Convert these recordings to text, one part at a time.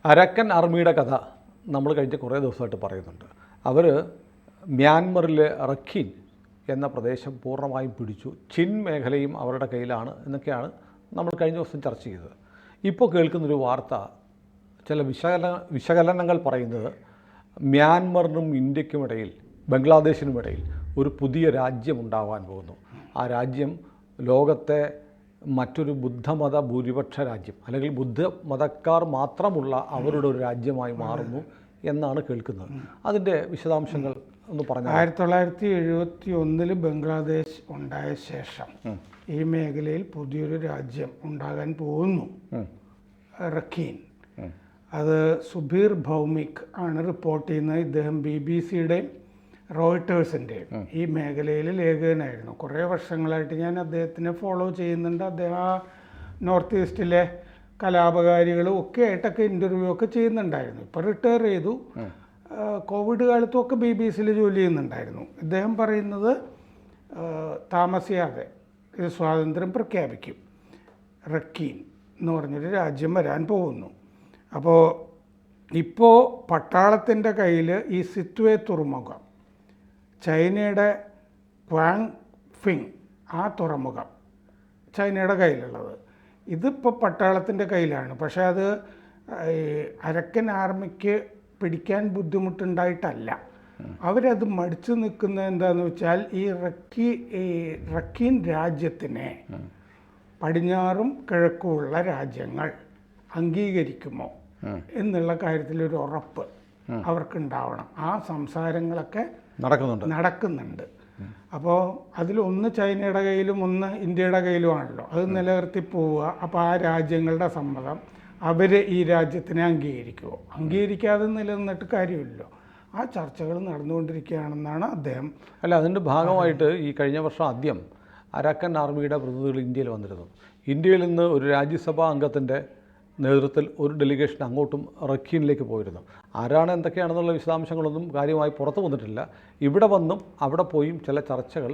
അരക്കൻ ആർമിയുടെ കഥ നമ്മൾ കഴിഞ്ഞ കുറേ ദിവസമായിട്ട് പറയുന്നുണ്ട്. അവർ മ്യാൻമറിലെ റഖീൻ എന്ന പ്രദേശം പൂർണ്ണമായും പിടിച്ചു. ചിൻ മേഖലയും അവരുടെ കയ്യിലാണ് എന്നൊക്കെയാണ് നമ്മൾ കഴിഞ്ഞ ദിവസം ചർച്ച ചെയ്തത്. ഇപ്പോൾ കേൾക്കുന്നൊരു വാർത്ത, ചില വിശകലനങ്ങൾ പറയുന്നത് മ്യാൻമറിനും ഇന്ത്യക്കുമിടയിൽ, ബംഗ്ലാദേശിനുമിടയിൽ ഒരു പുതിയ രാജ്യമുണ്ടാവാൻ പോകുന്നു. ആ രാജ്യം ലോകത്തെ മറ്റൊരു ബുദ്ധമത ഭൂരിപക്ഷ രാജ്യം, അല്ലെങ്കിൽ ബുദ്ധമതക്കാർ മാത്രമുള്ള അവരുടെ ഒരു രാജ്യമായി മാറുന്നു എന്നാണ് കേൾക്കുന്നത്. അതിൻ്റെ വിശദാംശങ്ങൾ ഒന്ന് പറഞ്ഞു. 1971 ബംഗ്ലാദേശ് ഉണ്ടായ ശേഷം ഈ മേഖലയിൽ പുതിയൊരു രാജ്യം ഉണ്ടാകാൻ പോകുന്നു, റഖീൻ. അത് സുബീർ ഭൗമിക് ആണ് റിപ്പോർട്ട് ചെയ്യുന്നത്. ഇദ്ദേഹം BBC-യുടെയും റോയിട്ടേഴ്സിൻ്റെയും ഈ മേഖലയിൽ ലേഖകനായിരുന്നു. കുറേ വർഷങ്ങളായിട്ട് ഞാൻ അദ്ദേഹത്തിനെ ഫോളോ ചെയ്യുന്നുണ്ട്. അദ്ദേഹം ആ നോർത്ത് ഈസ്റ്റിലെ കലാപകാരികളും ഒക്കെ ആയിട്ടൊക്കെ ഇൻ്റർവ്യൂ ഒക്കെ ചെയ്യുന്നുണ്ടായിരുന്നു. ഇപ്പോൾ റിട്ടയർ ചെയ്തു. കോവിഡ് കാലത്തും ഒക്കെ BBC-യിൽ ജോലി ചെയ്യുന്നുണ്ടായിരുന്നു. ഇദ്ദേഹം പറയുന്നത് താമസിയാതെ ഇത് സ്വാതന്ത്ര്യം പ്രഖ്യാപിക്കും, റഖീൻ എന്ന് പറഞ്ഞൊരു രാജ്യം വരാൻ പോകുന്നു. അപ്പോൾ ഇപ്പോൾ പട്ടാളത്തിൻ്റെ കയ്യിൽ ഈ സിത്വേ തുറമുഖം, ചൈനയുടെ ക്വാങ് ഫിങ്, ആ തുറമുഖം ചൈനയുടെ കയ്യിലുള്ളത്, ഇതിപ്പോൾ പട്ടാളത്തിൻ്റെ കയ്യിലാണ്. പക്ഷേ അത് അരക്കൻ ആർമിക്ക് പിടിക്കാൻ ബുദ്ധിമുട്ടുണ്ടായിട്ടല്ല. അവരത് മടിച്ചു നിൽക്കുന്നത് എന്താണെന്ന് വെച്ചാൽ ഈ റഖീൻ രാജ്യത്തിനെ പടിഞ്ഞാറും കിഴക്കുമുള്ള രാജ്യങ്ങൾ അംഗീകരിക്കുമോ എന്നുള്ള കാര്യത്തിലൊരു ഉറപ്പ് അവർക്കുണ്ടാവണം. ആ സംസാരങ്ങളൊക്കെ നടക്കുന്നുണ്ട്. അപ്പോൾ അതിലൊന്ന് ചൈനയുടെ കയ്യിലും ഒന്ന് ഇന്ത്യയുടെ കയ്യിലുമാണല്ലോ. അത് നിലനിർത്തി പോവുക. അപ്പോൾ ആ രാജ്യങ്ങളുടെ സമ്മതം, അവർ ഈ രാജ്യത്തിനെ അംഗീകരിക്കുമോ? അംഗീകരിക്കാതെ നിലനിന്നിട്ട് കാര്യമില്ലല്ലോ. ആ ചർച്ചകൾ നടന്നുകൊണ്ടിരിക്കുകയാണെന്നാണ് അദ്ദേഹം. അതിൻ്റെ ഭാഗമായിട്ട് ഈ കഴിഞ്ഞ വർഷം ആദ്യം അരക്കൻ ആർമിയുടെ പ്രതിനിധികൾ ഇന്ത്യയിൽ വന്നിരുന്നു. ഇന്ത്യയിൽ നിന്ന് ഒരു രാജ്യസഭാ അംഗത്തിൻ്റെ നേതൃത്വത്തിൽ ഒരു ഡെലിഗേഷൻ അങ്ങോട്ടും റഖീനിലേക്ക് പോയിരുന്നു. ആരാണ് എന്തൊക്കെയാണെന്നുള്ള വിശദാംശങ്ങളൊന്നും കാര്യമായി പുറത്തു വന്നിട്ടില്ല. ഇവിടെ വന്നും അവിടെ പോയും ചില ചർച്ചകൾ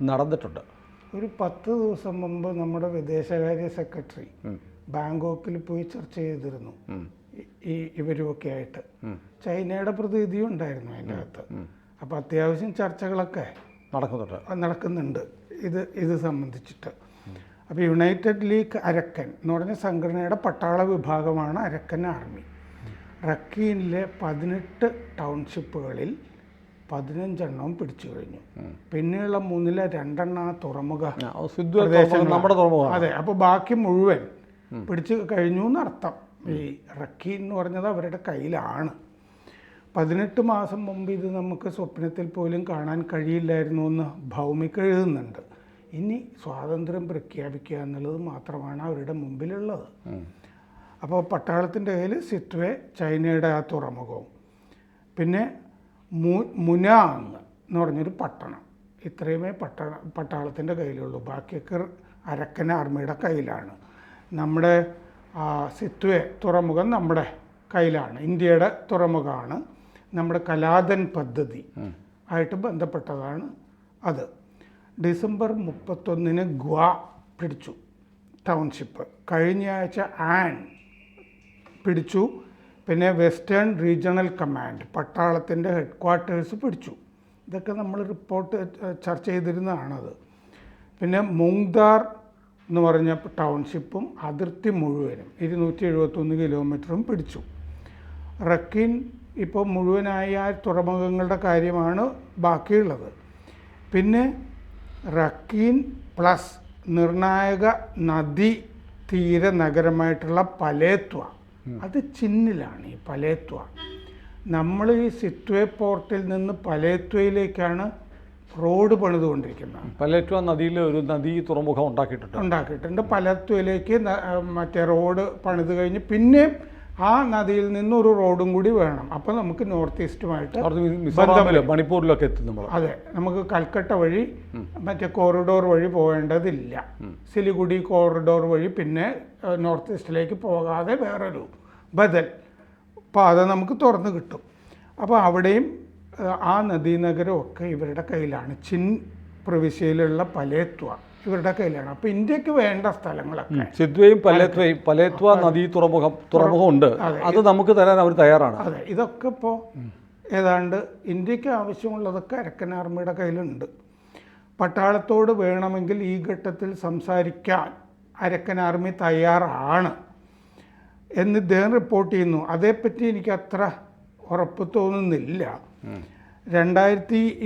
നടന്നിട്ടുണ്ട്. ഒരു 10 ദിവസം മുമ്പ് നമ്മുടെ വിദേശകാര്യ സെക്രട്ടറി ബാങ്കോക്കിൽ പോയി ചർച്ച ചെയ്തിരുന്നു ഇവരുമൊക്കെ ആയിട്ട്. ചൈനയുടെ പ്രതിനിധിയും ഉണ്ടായിരുന്നു അതിൻ്റെ അകത്ത്. അപ്പോൾ അത്യാവശ്യം ചർച്ചകളൊക്കെ നടക്കുന്നുണ്ട് ഇത് സംബന്ധിച്ചിട്ട്. അപ്പോൾ യുണൈറ്റഡ് ലീഗ് അരക്കൻ എന്ന് പറഞ്ഞ സംഘടനയുടെ പട്ടാള വിഭാഗമാണ് അരക്കൻ ആർമി. റഖീനിലെ 18 ടൗൺഷിപ്പുകളിൽ 15 പിടിച്ചു കഴിഞ്ഞു. പിന്നെയുള്ള 3-ൽ 2 തുറമുഖ പ്രദേശങ്ങൾ. അതെ, അപ്പോൾ ബാക്കി മുഴുവൻ പിടിച്ചു കഴിഞ്ഞു എന്നർത്ഥം. ഈ റഖീൻ എന്ന് പറഞ്ഞത് അവരുടെ കയ്യിലാണ്. 18 മാസം മുമ്പ് ഇത് നമുക്ക് സ്വപ്നത്തിൽ പോലും കാണാൻ കഴിയില്ലായിരുന്നു എന്ന് ഭൗമിക് എഴുതുന്നുണ്ട്. ഇനി സ്വാതന്ത്ര്യം പ്രഖ്യാപിക്കുക എന്നുള്ളത് മാത്രമാണ് അവരുടെ മുമ്പിലുള്ളത്. അപ്പോൾ പട്ടാളത്തിൻ്റെ കയ്യിൽ സിത്വേ, ചൈനയുടെ ആ തുറമുഖവും, പിന്നെ മുനാങ് എന്ന് പറഞ്ഞൊരു പട്ടണം, ഇത്രയുമേ പട്ടാളത്തിൻ്റെ കയ്യിലുള്ളൂ. ബാക്കിയൊക്കെ അരക്കൻ ആർമിയുടെ കയ്യിലാണ്. നമ്മുടെ സിത്വേ തുറമുഖം നമ്മുടെ കയ്യിലാണ്, ഇന്ത്യയുടെ തുറമുഖമാണ്. നമ്മുടെ കലാദൻ പദ്ധതി ആയിട്ട് ബന്ധപ്പെട്ടതാണ് അത്. ഡിസംബർ 31 ഗ്വാ പിടിച്ചു ടൗൺഷിപ്പ്. കഴിഞ്ഞ ആഴ്ച ആൻ പിടിച്ചു. പിന്നെ വെസ്റ്റേൺ റീജിയണൽ കമാൻഡ്, പട്ടാളത്തിൻ്റെ ഹെഡ്ക്വാർട്ടേഴ്സ് പിടിച്ചു. ഇതൊക്കെ നമ്മൾ റിപ്പോർട്ട് ചർച്ച ചെയ്തിരുന്നതാണത്. പിന്നെ മുങ്ദാർ എന്ന് പറഞ്ഞ ടൗൺഷിപ്പും അതിർത്തി മുഴുവനും 271 കിലോമീറ്ററും പിടിച്ചു. റഖീൻ ഇപ്പോൾ മുഴുവനായ തുറമുഖങ്ങളുടെ കാര്യമാണ് ബാക്കിയുള്ളത്. പിന്നെ റഖീൻ പ്ലസ് നിർണായക നദി തീര നഗരമായിട്ടുള്ള പലേത്വ, അത് ചിന്നിലാണ്. ഈ പലേത്വ, നമ്മൾ ഈ സിത്വേ പോർട്ടിൽ നിന്ന് പലേത്വയിലേക്കാണ് റോഡ് പണിതുകൊണ്ടിരിക്കുന്നത്. പലേത്വ നദിയിൽ ഒരു നദീ തുറമുഖം ഉണ്ടാക്കിയിട്ടുണ്ട്. പലേത്വയിലേക്ക് മറ്റേ റോഡ് പണിത് കഴിഞ്ഞ് പിന്നെ ആ നദിയിൽ നിന്ന് ഒരു റോഡും കൂടി വേണം. അപ്പോൾ നമുക്ക് നോർത്ത് ഈസ്റ്റുമായിട്ട് മണിപ്പൂരിലൊക്കെ എത്തും. അതെ, നമുക്ക് കൽക്കട്ട വഴി മറ്റേ കോറിഡോർ വഴി പോകേണ്ടതില്ല. സിലിഗുഡി കോറിഡോർ വഴി പിന്നെ നോർത്ത് ഈസ്റ്റിലേക്ക് പോകാതെ വേറൊരു ബദൽ പാത നമുക്ക് തുറന്നു കിട്ടും. അപ്പോൾ അവിടെയും ആ നദീനഗരമൊക്കെ ഇവരുടെ കയ്യിലാണ്. ചിൻ പ്രവിശ്യയിലുള്ള പലേത്വ ഇവരുടെ കയ്യിലാണ്. അപ്പോൾ ഇന്ത്യക്ക് വേണ്ട സ്ഥലങ്ങളൊക്കെ സിദ്വയും പലേത്വ നദീ തുറമുഖം ഉണ്ട്, അത് നമുക്ക് തരാൻ അവർ തയ്യാറാണ്. അതെ, ഇതൊക്കെ ഇപ്പോൾ ഏതാണ്ട് ഇന്ത്യക്ക് ആവശ്യമുള്ളതൊക്കെ അരക്കൻ ആർമിയുടെ കയ്യിലുണ്ട്. പട്ടാളത്തോട് വേണമെങ്കിൽ ഈ ഘട്ടത്തിൽ സംസാരിക്കാൻ അരക്കൻ ആർമി തയ്യാറാണ് എന്ന് ഇദ്ദേഹം റിപ്പോർട്ട് ചെയ്യുന്നു. അതേപ്പറ്റി എനിക്ക് അത്ര ഉറപ്പ് തോന്നുന്നില്ല.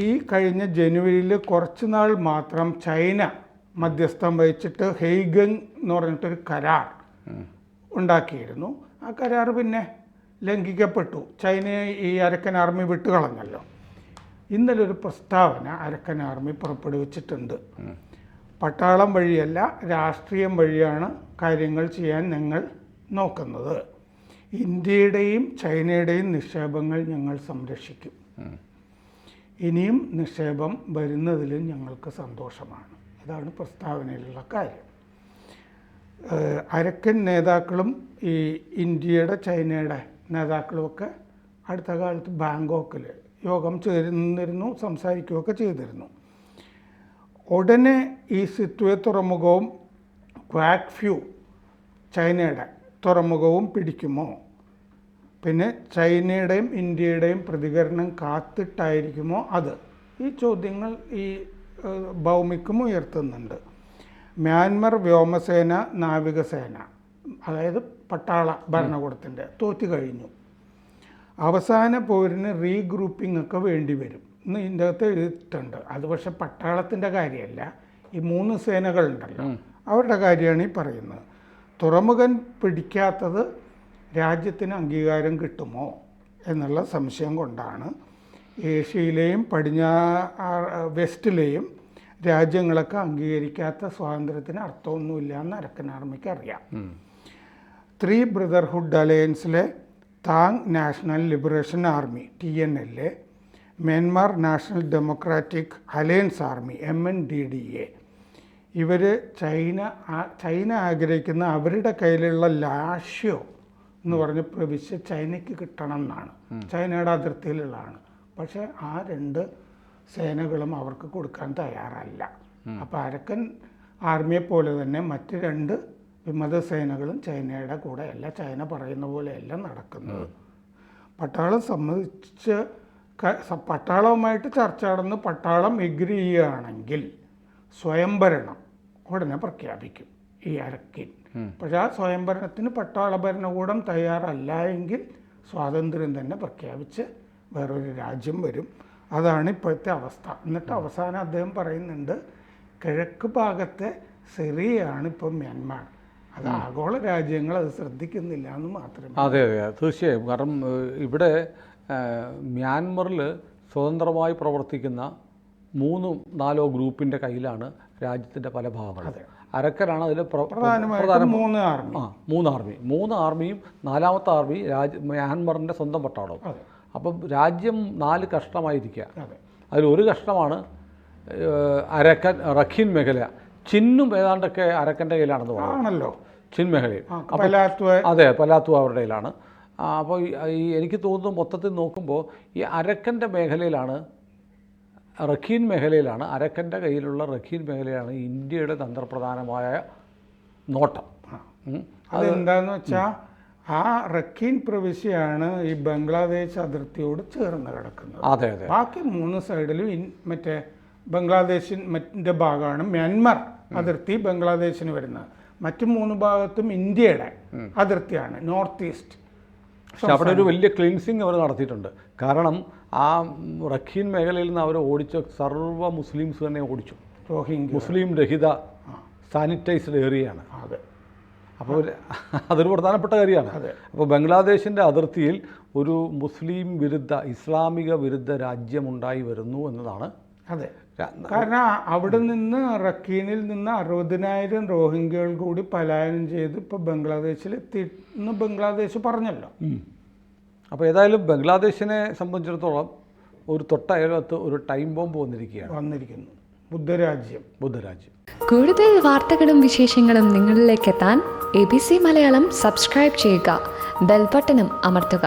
ഈ കഴിഞ്ഞ ജനുവരിയിൽ കുറച്ച് നാൾ മാത്രം ചൈന മധ്യസ്ഥം വഹിച്ചിട്ട് ഹെയ്ഗങ് എന്ന് പറഞ്ഞിട്ടൊരു കരാർ ഉണ്ടാക്കിയിരുന്നു. ആ കരാർ പിന്നെ ലംഘിക്കപ്പെട്ടു. ചൈനയെ ഈ അരക്കൻ ആർമി വിട്ടുകളഞ്ഞല്ലോ. ഇന്നലെ ഒരു പ്രസ്താവന അരക്കൻ ആർമി പുറപ്പെടുവിച്ചിട്ടുണ്ട്. പട്ടാളം വഴിയല്ല, രാഷ്ട്രീയം വഴിയാണ് കാര്യങ്ങൾ ചെയ്യാൻ ഞങ്ങൾ നോക്കുന്നത്. ഇന്ത്യയുടെയും ചൈനയുടെയും നിക്ഷേപങ്ങൾ ഞങ്ങൾ സംരക്ഷിക്കും. ഇനിയും നിക്ഷേപം വരുന്നതിലും ഞങ്ങൾക്ക് സന്തോഷമാണ്. ഇതാണ് പ്രസ്താവനയിലുള്ള കാര്യം. അരക്കൻ നേതാക്കളും ഈ ഇന്ത്യയുടെ ചൈനയുടെ നേതാക്കളുമൊക്കെ അടുത്ത കാലത്ത് ബാങ്കോക്കിൽ യോഗം ചേർന്നിരുന്നു, സംസാരിക്കുകയൊക്കെ ചെയ്തിരുന്നു. ഉടനെ ഈ സിത്വേ തുറമുഖവും ക്വാക്ഫ്യൂ ചൈനയുടെ തുറമുഖവും പിടിക്കുമോ? പിന്നെ ചൈനയുടെയും ഇന്ത്യയുടെയും പ്രതികരണം കാത്തിട്ടായിരിക്കുമോ അത്? ഈ ചോദ്യങ്ങൾ ഈ ഭൗമിക്കും ഉയർത്തുന്നുണ്ട്. മ്യാൻമർ വ്യോമസേന നാവികസേന, അതായത് പട്ടാള ഭരണകൂടത്തിൻ്റെ തോറ്റു കഴിഞ്ഞു. അവസാന പോരിന് റീഗ്രൂപ്പിംഗ് ഒക്കെ വേണ്ടി വരും എന്ന് ഇതിൻ്റെ അകത്ത് എഴുതിയിട്ടുണ്ട്. അത് പക്ഷെ പട്ടാളത്തിൻ്റെ കാര്യമല്ല, ഈ 3 സേനകളുണ്ടല്ലോ അവരുടെ കാര്യമാണ് ഈ പറയുന്നത്. തുറമുഖം പിടിക്കാത്തത് രാജ്യത്തിന് അംഗീകാരം കിട്ടുമോ എന്നുള്ള സംശയം കൊണ്ടാണ്. ഏഷ്യയിലെയും വെസ്റ്റിലെയും രാജ്യങ്ങളൊക്കെ അംഗീകരിക്കാത്ത സ്വാതന്ത്ര്യത്തിന് അർത്ഥമൊന്നുമില്ല എന്ന് അരക്കൻ ആർമിക്ക് അറിയാം. 3 ബ്രദർഹുഡ് അലയൻസിലെ Ta'ang national liberation army TNL, Myanmar national democratic alliance army MNDDA, ഇവർ ചൈന ആഗ്രഹിക്കുന്ന അവരുടെ കയ്യിലുള്ള ലാഷ്യോ എന്ന് പറഞ്ഞ പ്രവിശ്യ ചൈനയ്ക്ക് കിട്ടണം എന്നാണ്. ചൈനയുടെ അതിർത്തിയിലുള്ളതാണ്. പക്ഷേ ആ 2 സേനകളും അവർക്ക് കൊടുക്കാൻ തയ്യാറല്ല. അപ്പോൾ അരക്കൻ ആർമിയെ പോലെ തന്നെ മറ്റ് 2 വിമത സേനകളും ചൈനയുടെ കൂടെയല്ല, ചൈന പറയുന്ന പോലെയല്ല നടക്കുന്നത്. പട്ടാളം സമ്മതിച്ച് പട്ടാളവുമായിട്ട് ചർച്ച നടന്ന് പട്ടാളം എഗ്രി ചെയ്യുകയാണെങ്കിൽ സ്വയംഭരണം ഉടനെ പ്രഖ്യാപിക്കും ഈ അരക്കിൻ. പക്ഷേ ആ സ്വയംഭരണത്തിന് പട്ടാള ഭരണകൂടം തയ്യാറല്ല എങ്കിൽ സ്വാതന്ത്ര്യം തന്നെ പ്രഖ്യാപിച്ച് വേറൊരു രാജ്യം വരും. അതാണ് ഇപ്പോഴത്തെ അവസ്ഥ. എന്നിട്ട് അവസാനം അദ്ദേഹം പറയുന്നുണ്ട്, കിഴക്ക് ഭാഗത്തെ സിറിയയാണ് ഇപ്പം മ്യാൻമാർ. അത് ആഗോള രാജ്യങ്ങൾ അത് ശ്രദ്ധിക്കുന്നില്ല എന്ന് മാത്രമേ. അതെ അതെ, തീർച്ചയായും. കാരണം ഇവിടെ മ്യാൻമറിൽ സ്വതന്ത്രമായി പ്രവർത്തിക്കുന്ന 3-4 ഗ്രൂപ്പിൻ്റെ കയ്യിലാണ് രാജ്യത്തിൻ്റെ പല ഭാഗങ്ങളും. അരക്കനാണ് അതിൽ പ്രധാനമായിട്ടും 3 ആർമി. 3 ആർമിയും 4ാമത്തെ ആർമി മ്യാൻമറിൻ്റെ സ്വന്തം പട്ടാളവും. അപ്പം രാജ്യം 4 കഷ്ണമായിരിക്കുക. അതിലൊരു കഷ്ണമാണ് റഖീൻ മേഖല. ചിന്നും ഏതാണ്ടൊക്കെ അരക്കൻ്റെ കയ്യിലാണെന്ന് പറയുന്നല്ലോ, ചിൻ മേഖലയിൽ. അതെ, പലാത്വ അവരുടെ കയ്യിലാണ്. അപ്പോൾ ഈ എനിക്ക് തോന്നുന്നു മൊത്തത്തിൽ നോക്കുമ്പോൾ ഈ അരക്കൻ്റെ മേഖലയിലാണ്, റഖീൻ മേഖലയിലാണ്, അരക്കൻ്റെ കയ്യിലുള്ള റഖീൻ മേഖലയിലാണ് ഇന്ത്യയുടെ തന്ത്രപ്രധാനമായ നോട്ടം. അതെന്താന്ന് വെച്ചാൽ ആ റഖീൻ പ്രവിശ്യയാണ് ഈ ബംഗ്ലാദേശ് അതിർത്തിയോട് ചേർന്ന് കിടക്കുന്നത്. അതെ അതെ. ബാക്കി 3 സൈഡിലും മറ്റേ ബംഗ്ലാദേശിൻ്റെ ഭാഗമാണ് മ്യാൻമർ അതിർത്തി ബംഗ്ലാദേശിന് വരുന്നത്. മറ്റു 3 ഭാഗത്തും ഇന്ത്യയുടെ അതിർത്തിയാണ്, നോർത്ത് ഈസ്റ്റ്. പക്ഷെ അവിടെ ഒരു വലിയ ക്ലീൻസിങ് അവർ നടത്തിയിട്ടുണ്ട്. കാരണം ആ റഖീൻ മേഖലയിൽ നിന്ന് അവർ ഓടിച്ച സർവ്വ മുസ്ലിംസ് തന്നെ ഓടിച്ചു. മുസ്ലിം രഹിത സാനിറ്റൈസ്ഡ് ഏരിയയാണ്. അതെ. അപ്പോൾ അതൊരു പ്രധാനപ്പെട്ട കാര്യമാണ്. അപ്പോൾ ബംഗ്ലാദേശിൻ്റെ അതിർത്തിയിൽ ഒരു മുസ്ലിം വിരുദ്ധ, ഇസ്ലാമിക വിരുദ്ധ രാജ്യമുണ്ടായി വരുന്നു എന്നതാണ്. അതെ, കാരണം അവിടെ നിന്ന് റഖീനിൽ നിന്ന് 60,000 റോഹിംഗ്യകൾ കൂടി പലായനം ചെയ്ത് ഇപ്പോൾ ബംഗ്ലാദേശിൽ എത്തിയെന്ന് ബംഗ്ലാദേശ് പറഞ്ഞല്ലോ. അപ്പോൾ ഏതായാലും ബംഗ്ലാദേശിനെ സംബന്ധിച്ചിടത്തോളം ഒരു തൊട്ടയകത്ത് ഒരു ടൈം ബോംബ് വന്നിരിക്കുന്നു. ബുദ്ധരാജ്യം. കൂടുതൽ വാർത്തകളും വിശേഷങ്ങളും നിങ്ങളിലേക്ക് എത്താൻ ABC മലയാളം സബ്സ്ക്രൈബ് ചെയ്യുക, ബെൽ ബട്ടണും അമർത്തുക.